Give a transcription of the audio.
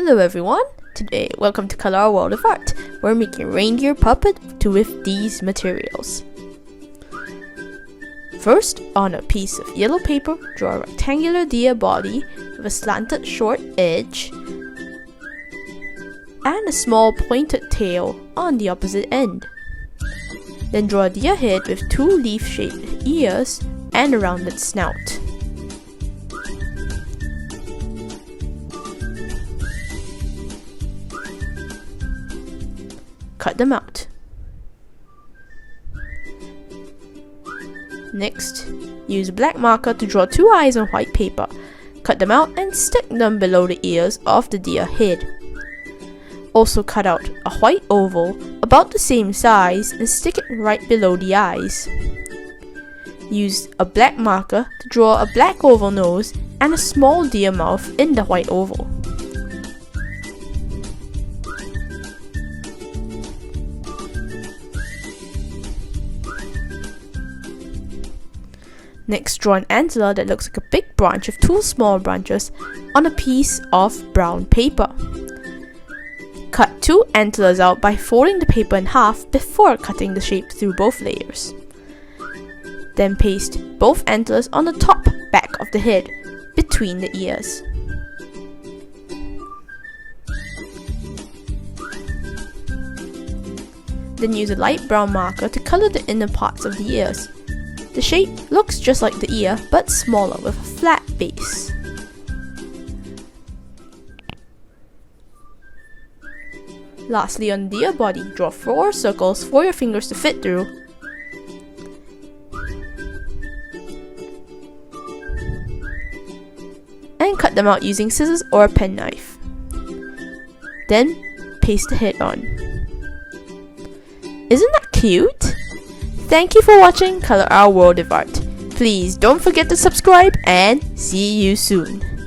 Hello everyone! Today, welcome to Color Our World of Art. We're making Reindeer Puppet with these materials. First, on a piece of yellow paper, draw a rectangular deer body with a slanted short edge and a small pointed tail on the opposite end. Then draw a deer head with two leaf-shaped ears and a rounded snout. Cut them out. Next, use a black marker to draw two eyes on white paper. Cut them out and stick them below the ears of the deer head. Also cut out a white oval about the same size and stick it right below the eyes. Use a black marker to draw a black oval nose and a small deer mouth in the white oval. Next, draw an antler that looks like a big branch with two small branches on a piece of brown paper. Cut two antlers out by folding the paper in half before cutting the shape through both layers. Then paste both antlers on the top back of the head, between the ears. Then use a light brown marker to color the inner parts of the ears. The shape looks just like the ear, but smaller with a flat base. Lastly, on the deer body, draw 4 circles for your fingers to fit through. And cut them out using scissors or a penknife. Then, paste the head on. Isn't that cute? Thank you for watching Color Our World of Art. Please don't forget to subscribe and see you soon.